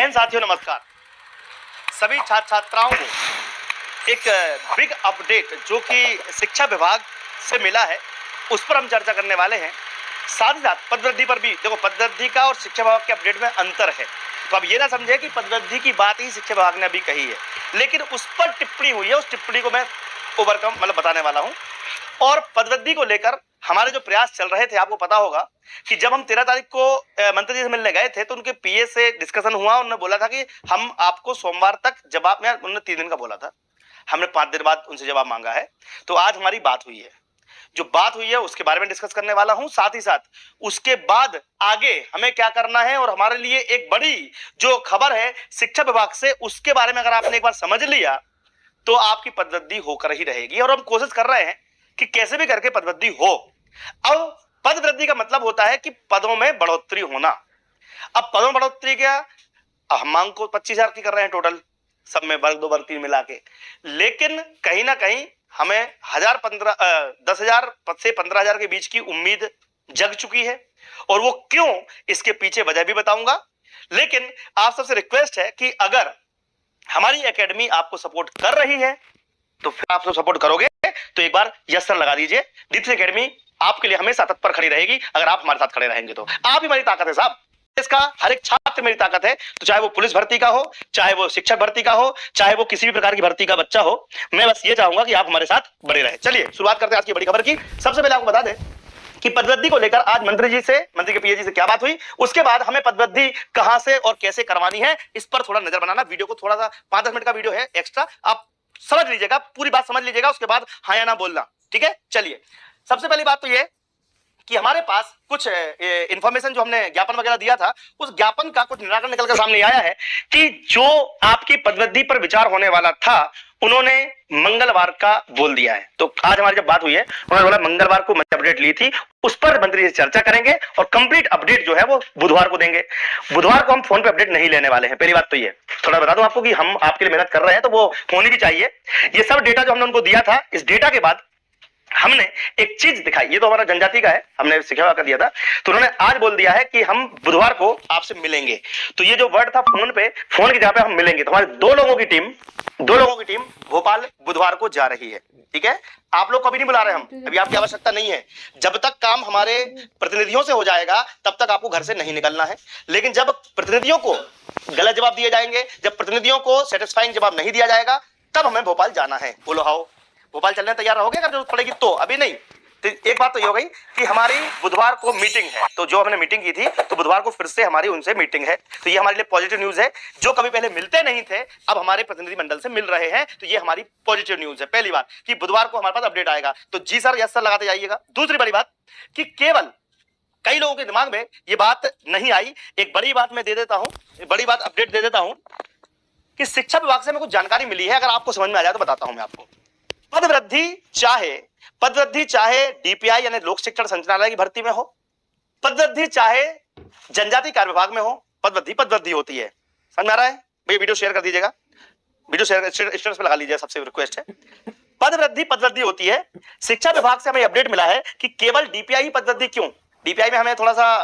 साथियों नमस्कार। सभी छात्र छात्राओं को एक बिग अपडेट जो कि शिक्षा विभाग से मिला है उस पर हम चर्चा करने वाले हैं। साथ ही साथ पदवृद्धि पर भी देखो, पदवृद्धि का और शिक्षा विभाग के अपडेट में अंतर है, तो अब ये ना समझे कि पदवृद्धि की बात ही शिक्षा विभाग ने अभी कही है, लेकिन उस पर टिप्पणी हुई है, उस टिप्पणी को मैं ओवरकम बताने वाला हूं। और पदवृद्धि को लेकर हमारे जो प्रयास चल रहे थे, आपको पता होगा कि जब हम 13 तारीख को मंत्री जी से मिलने गए थे तो उनके पीए से डिस्कशन हुआ। उन्होंने बोला था कि हम आपको सोमवार तक जवाब में, उन्होंने 3 दिन का बोला था, हमने 5 दिन बाद उनसे जवाब मांगा है। तो आज हमारी बात हुई है, जो बात हुई है उसके बारे में डिस्कस करने वाला हूं। साथ ही साथ उसके बाद आगे हमें क्या करना है और हमारे लिए एक बड़ी जो खबर है शिक्षा विभाग से, उसके बारे में अगर आपने एक बार समझ लिया तो आपकी पदवृद्धि होकर ही रहेगी। और हम कोशिश कर रहे हैं कि कैसे भी करके पदवृद्धि हो। अब पदवृद्धि का मतलब होता है कि पदों में बढ़ोतरी होना। अब पदों में बढ़ोतरी क्या, हम मांग को 25,000 की कर रहे हैं टोटल, सब में वर्ग 2 वर्ग 3 मिला के, लेकिन कहीं ना कहीं हमें 10,000 से 15,000 के बीच की उम्मीद जग चुकी है। और वो क्यों, इसके पीछे वजह भी बताऊंगा। लेकिन आप सबसे रिक्वेस्ट है कि अगर हमारी एकेडमी आपको सपोर्ट कर रही है तो फिर आप सब सपोर्ट करोगे तो एक बार यस सर लगा दीजिए। दीप्ति एकेडमी आपके लिए हमेशा तत्पर खड़ी रहेगी अगर आप हमारे साथ खड़े रहेंगे तो। आप ही हमारी ताकत है साहब, इसका हर एक छात्र मेरी ताकत है। तो चाहे वो पुलिस भर्ती का हो, चाहे वो शिक्षक भर्ती का हो, चाहे वो किसी भी प्रकार की भर्ती का बच्चा हो, मैं बस ये चाहूंगा कि आप हमारे साथ बने रहे। चलिए शुरुआत करते हैं आज की बड़ी खबर की। सबसे पहले आपको बता दें कि पदवृद्धि को लेकर आज मंत्री के पीए जी से क्या बात हुई, उसके बाद हमें पदवृद्धि कहां से और कैसे करवानी है इस पर थोड़ा नजर बनाना। वीडियो को थोड़ा सा 5-10 मिनट का वीडियो है एक्स्ट्रा, आप समझ लीजिएगा, पूरी बात समझ लीजिएगा, उसके बाद हाँ या ना बोलना, ठीक है। चलिए सबसे पहली बात तो ये कि हमारे पास कुछ इंफॉर्मेशन जो हमने ज्ञापन वगैरह दिया था, उस ज्ञापन का कुछ निराकरण निकलकर सामने आया है कि जो आपकी पदवृद्धि पर विचार होने वाला था उन्होंने मंगलवार का बोल दिया है। तो आज हमारी जब बात हुई है उन्होंने बोला मंगलवार को मैं अपडेट ली थी, उस पर मंत्री से चर्चा करेंगे और कंप्लीट अपडेट जो है वो बुधवार को देंगे। बुधवार को हम फोन पे अपडेट नहीं लेने वाले हैं। पहली बात तो ये थोड़ा बता दूं आपको कि हम आपके लिए मेहनत कर रहे हैं तो वो होनी भी चाहिए। ये सब डेटा जो हमने उनको दिया था, इस डेटा के बाद हमने एक चीज दिखाई, ये तो हमारा जनजाति का है, हमने शिक्षा का दिया था, तो उन्होंने आज बोल दिया है कि हम बुधवार को आपसे मिलेंगे। तो ये जो वर्ड था फोन पे, फोन की जगह पे हम मिलेंगे। तो हमारे 2 लोगों की टीम भोपाल बुधवार को जा रही है, ठीक है। आप लोग कभी नहीं बुला रहे हम, अभी आपकी आवश्यकता नहीं है। जब तक काम हमारे प्रतिनिधियों से हो जाएगा तब तक आपको घर से नहीं निकलना है। लेकिन जब प्रतिनिधियों को गलत जवाब दिए जाएंगे, जब प्रतिनिधियों को सेटिस्फाइंग जवाब नहीं दिया जाएगा, तब हमें भोपाल जाना है। बोलो हाउ, भोपाल चलने तैयार रहोगे अगर जरूरत पड़ेगी तो? अभी नहीं। तो एक बात तो ये हो गई कि हमारी बुधवार को मीटिंग है, तो जो हमने मीटिंग की थी तो बुधवार को फिर से हमारी उनसे मीटिंग है। तो ये हमारे लिए पॉजिटिव न्यूज है। जो कभी पहले मिलते नहीं थे अब हमारे प्रतिनिधि मंडल से मिल रहे हैं, तो ये हमारी पॉजिटिव न्यूज है। पहली बात कि बुधवार को हमारे पास अपडेट आएगा, तो जी सर यस सर लगाते जाइएगा। दूसरी बड़ी बात कि केवल कई लोगों के दिमाग में ये बात नहीं आई, एक बड़ी बात मैं दे देता हूं, बड़ी बात अपडेट दे देता हूं कि शिक्षा विभाग से हमें कुछ जानकारी मिली है, अगर आपको समझ में आ जाए तो बताता हूं मैं आपको। पदवृद्धि चाहे डीपीआई यानी लोक शिक्षण संचालनालय की भर्ती में हो, पदवृद्धि चाहे जनजाति कार्य विभाग में हो, पदवृद्धि होती है। समझ में आ रहा है भैया? वीडियो शेयर कर दीजिएगा, वीडियो शेयर स्टेटस पे लगा लीजिएगा, सबसे रिक्वेस्ट है। पदवृद्धि होती है। शिक्षा विभाग से हमें अपडेट मिला है कि केवल डीपीआई पदवृद्धि क्यों, डीपीआई में हमें थोड़ा सा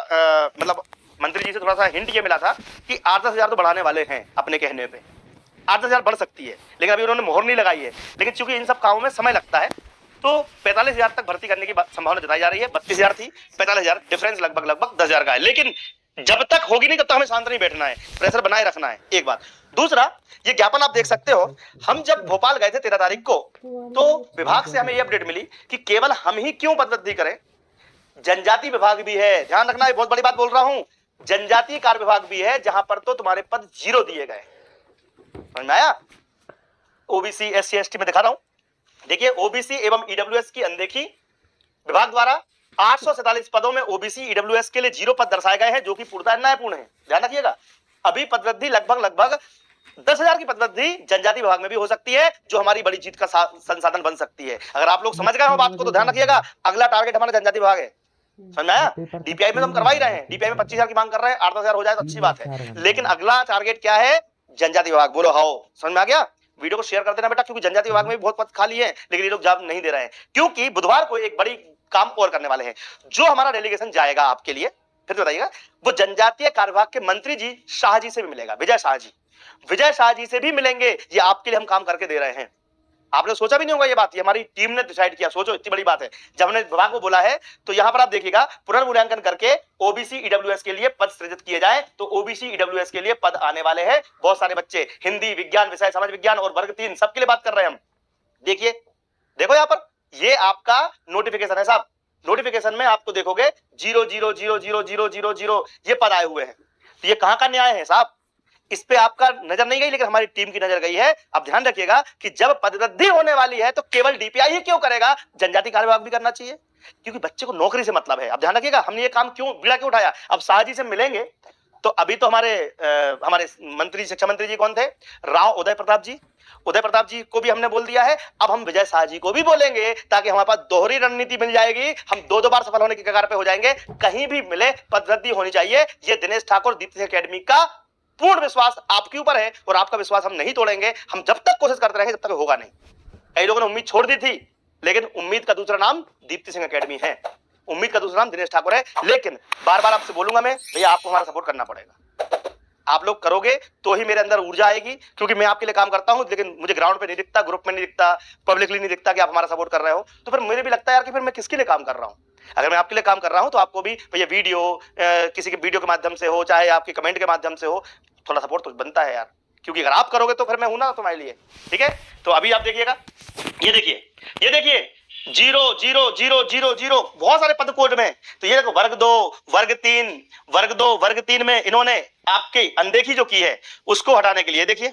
मतलब मंत्री जी से थोड़ा सा हिंट ये मिला था कि 8-10 हजार तो बढ़ाने वाले हैं, अपने कहने पे 8-10 हजार बढ़ सकती है, लेकिन अभी उन्होंने मोहर नहीं लगाई है। लेकिन चूंकि इन सब कामों में समय लगता है तो 45,000 तक भर्ती करने की संभावना जताई जा रही है। 32,000 थी, 45,000, डिफरेंस लगभग 10,000 का है। लेकिन जब तक होगी नहीं तब तक हमें शांत नहीं बैठना है, प्रेशर बनाए रखना है, एक बात। दूसरा, ये ज्ञापन आप देख सकते हो, हम जब भोपाल गए थे 13 तारीख को तो विभाग से हमें ये अपडेट मिली कि केवल हम ही क्यों पदवृद्धि करें, जनजाति विभाग भी है। ध्यान रखना, बहुत बड़ी बात बोल रहा हूं, जनजातीय कार्य विभाग भी है, जहां पर तो तुम्हारे पद 0 दिए गए। समझ में आया? ओबीसी SC ST में दिखा रहा हूं, देखिए ओबीसी एवं ईडब्ल्यूएस की अनदेखी, विभाग द्वारा 847 पदों में ओबीसी ईडब्ल्यूएस के लिए 0 पद दर्शाए गए हैं, जो कि पूर्णतः न्यायपूर्ण है। ध्यान रखिएगा, अभी पदवृद्धि लगभग 10,000 की पदवृद्धि जनजाति विभाग में भी हो सकती है, जो हमारी बड़ी जीत का संसाधन बन सकती है। अगर आप लोग समझ गए हो बात को तो ध्यान रखिएगा, अगला टारगेट हमारा जनजाति विभाग है। समझ में आया? डीपीआई में तो हम करवा ही रहे हैं, डीपीआई में 25,000 की मांग कर रहे हैं, 8-10 हजार हो जाए तो अच्छी बात है, लेकिन अगला टारगेट क्या है? जनजाति विभाग। बोलो हाउ, समझ में आ गया? वीडियो को शेयर कर देना बेटा, क्योंकि जनजाति विभाग में भी बहुत पद खाली है, लेकिन ये लोग जवाब नहीं दे रहे हैं, क्योंकि बुधवार को एक बड़ी काम और करने वाले हैं। जो हमारा डेलीगेशन जाएगा आपके लिए, फिर तो बताइएगा। वो जनजातीय कार्य विभाग के मंत्री जी शाह जी से भी मिलेगा, विजय शाह जी, विजय शाह जी से भी मिलेंगे। ये आपके लिए हम काम करके दे रहे हैं। आपने सोचा भी नहीं होगा ये बात, ये हमारी टीम ने डिसाइड किया। सोचो इतनी बड़ी बात है। जब हमने विभाग को बोला है तो यहां पर आप देखिएगा पुनर्मूल्यांकन करके ओबीसी ईडब्ल्यूएस के लिए पद सृजित किए जाए, तो ओबीसी ईडब्ल्यूएस के लिए पद आने वाले हैं। बहुत सारे बच्चे हिंदी, विज्ञान विषय, समाज विज्ञान और वर्ग 3 सबके लिए बात कर रहे हैं हम। देखिए, देखो यहां पर ये आपका नोटिफिकेशन है साहब। नोटिफिकेशन में आपको देखोगे 0000000 ये पद आए हुए हैं। तो ये कहां का न्याय है साहब? इस पे आपका नजर नहीं गई, लेकिन हमारी टीम की नजर गई है। अब ध्यान रखिएगा कि जब पदवृद्धि होने वाली है तो केवल डीपीआई ही क्यों करेगा, जनजाति कार्य विभाग भी करना चाहिए, क्योंकि बच्चे को नौकरी से मतलब है। अब ध्यान रखिएगा, हमने ये काम क्यों बीड़ा क्यों उठाया। अब शाह जी से मिलेंगे तो अभी तो हमारे मंत्री, शिक्षा मंत्री जी कौन थे, राव उदय प्रताप जी। उदय प्रताप जी को भी हमने बोल दिया है। अब हम विजय शाह जी को भी बोलेंगे ताकि हमारे पास दोहरी रणनीति मिल जाएगी। हम दो बार सफल होने की कगार पे हो जाएंगे। कहीं भी मिले पदवृद्धि होनी चाहिए। ये दिनेश ठाकुर दीप्ति एकेडमी का पूर्ण विश्वास आपके ऊपर है और आपका विश्वास हम नहीं तोड़ेंगे। हम जब तक कोशिश करते रहेंगे जब तक होगा नहीं। कई लोगों ने उम्मीद छोड़ दी थी, लेकिन उम्मीद का दूसरा नाम दीप्ति सिंह एकेडमी है, उम्मीद का दूसरा नाम दिनेश ठाकुर है। लेकिन बार बार आपसे बोलूंगा मैं, भैया आपको हमारा सपोर्ट करना पड़ेगा। आप लोग करोगे तो ही मेरे अंदर ऊर्जा आएगी, क्योंकि मैं आपके लिए काम करता हूं, लेकिन मुझे ग्राउंड पे नहीं दिखता, ग्रुप में नहीं दिखता, पब्लिकली नहीं दिखता कि आप हमारा सपोर्ट कर रहे हो। तो फिर मुझे भी लगता है यार कि फिर मैं किसके लिए काम कर रहा हूं। अगर मैं आपके लिए काम कर रहा हूं तो आपको भी भैया वीडियो, किसी के वीडियो के माध्यम से हो, चाहे आपके कमेंट के माध्यम से हो, थोड़ा सपोर्ट तो बनता है यार, क्योंकि अगर आप करोगे तो फिर मैं हूं ना तुम्हारे लिए। ठीक है, तो अभी आप देखिएगा, ये देखिए, ये देखिए 00000 बहुत सारे पद कोड में। तो ये देखो वर्ग 2, वर्ग 3, वर्ग 2, वर्ग 3 में इन्होंने आपकी अनदेखी जो की है उसको हटाने के लिए देखिए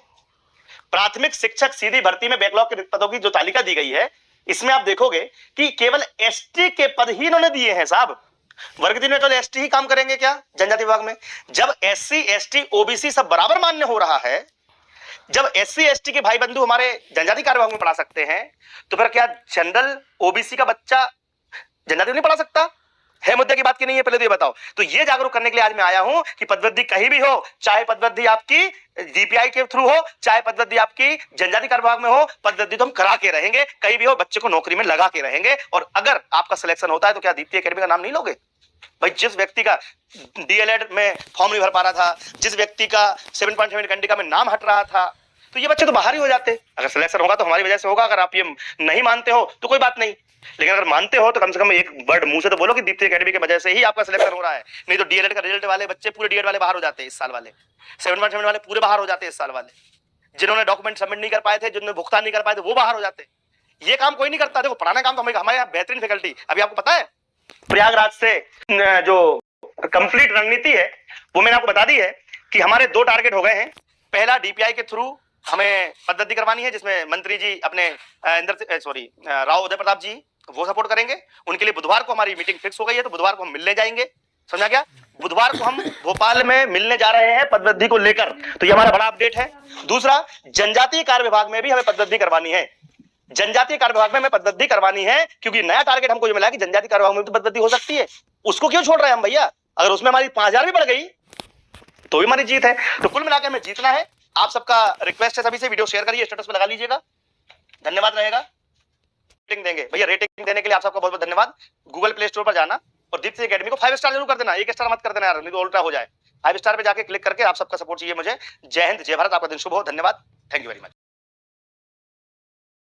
प्राथमिक शिक्षक सीधी भर्ती में बैकलॉग के रिक्त पदों की जो तालिका दी गई है, इसमें आप देखोगे कि केवल एसटी के पद ही इन्होंने दिए हैं साहब। वर्ग 3 में तो एसटी ही काम करेंगे क्या जनजाति विभाग में? जब एससी, एसटी, ओबीसी सब बराबर मान्य हो रहा है, जब एससी एसटी के भाई बंधु हमारे जनजाति कार्य विभाग में पढ़ा सकते हैं, तो फिर क्या जनरल ओबीसी का बच्चा जनजाति नहीं पढ़ा सकता है? मुद्दे की बात की नहीं है, पहले तो ये बताओ। तो ये जागरूक करने के लिए आज मैं आया हूं कि पदवृद्धि कहीं भी हो, चाहे पदवृद्धि आपकी डीपीआई के थ्रू हो, चाहे पदवृद्धि आपकी जनजाति कार्य विभाग में हो, पदवृद्धि तो हम करा के रहेंगे, कहीं भी हो बच्चे को नौकरी में लगा के रहेंगे। और अगर आपका सिलेक्शन होता है तो क्या दीप्ति एकेडमी का नाम नहीं लोगे? भाई जिस व्यक्ति का डीएलएड में फॉर्म नहीं भर पा रहा था, जिस व्यक्ति का 7.7 कंडिका में नाम हट रहा था, तो ये बच्चे तो बाहर ही हो जाते। अगर सिलेक्शन होगा तो हमारी वजह से होगा। अगर आप ये नहीं मानते हो तो कोई बात नहीं, लेकिन अगर मानते हो तो कम से कम एक वर्ड मुंह से तो बोलो कि दीप्ति एकेडमी की वजह से ही आपका सिलेक्शन हो रहा है। नहीं तो डीएलएड का रिजल्ट वाले बच्चे, पूरे डीएलएड वाले बाहर हो जाते हैं इस साल वाले, 7.7 वाले पूरे बाहर हो जाते हैं इस साल वाले, जिन्होंने डॉक्यूमेंट सबमिट नहीं कर पाए थे, जिन्होंने भुगतान नहीं कर पाए थे, वो बाहर हो जाते। ये काम कोई नहीं करता। देखो पढ़ाना काम तो हमारे यहाँ बेहतरीन फैकल्टी, अभी आपको पता है प्रयागराज से जो कंप्लीट रणनीति है वो मैंने आपको बता दी है कि हमारे 2 टारगेट हो गए हैं। पहला डीपीआई के थ्रू हमें पद्धति करवानी है, जिसमें मंत्री जी अपने राव उदय प्रताप जी वो सपोर्ट करेंगे। उनके लिए बुधवार को हमारी मीटिंग फिक्स हो गई है, तो बुधवार को हम मिलने जाएंगे। समझा क्या? बुधवार को हम भोपाल में मिलने जा रहे हैं पदवृद्धि को लेकर। तो ये हमारा बड़ा अपडेट है। दूसरा, जनजातीय कार्य विभाग में भी हमें पदवृद्धि करवानी है। जनजातीय कार्य विभाग में हमें पदवृद्धि करवानी है, क्योंकि नया टारगेट हमको जो मिला कि जनजातीय कार्य विभाग में तो पदवृद्धि हो सकती है। उसको क्यों छोड़ रहे हैं हम भैया? अगर उसमें हमारी 5000 भी बढ़ गई तो भी हमारी जीत है। तो कुल मिलाकर हमें जीतना है। आप सबका रिक्वेस्ट है, सभी से वीडियो शेयर करिए, स्टेटस पे लगा लीजिएगा, धन्यवाद रहेगा। रेटिंग देंगे भैया, रेटिंग देने के लिए आप सबका बहुत बहुत धन्यवाद। गूगल प्ले स्टोर पर जाना और दीप्ति एकेडमी को 5 स्टार जरूर कर देना, 1 स्टार मत कर देना यार, नहीं तो उल्टा हो जाए। 5 स्टार पे जाके क्लिक करके आप सबका सपोर्ट चाहिए मुझे। जय हिंद, जय भारत, आपका दिन शुभ हो। धन्यवाद, थैंक यू वेरी मच।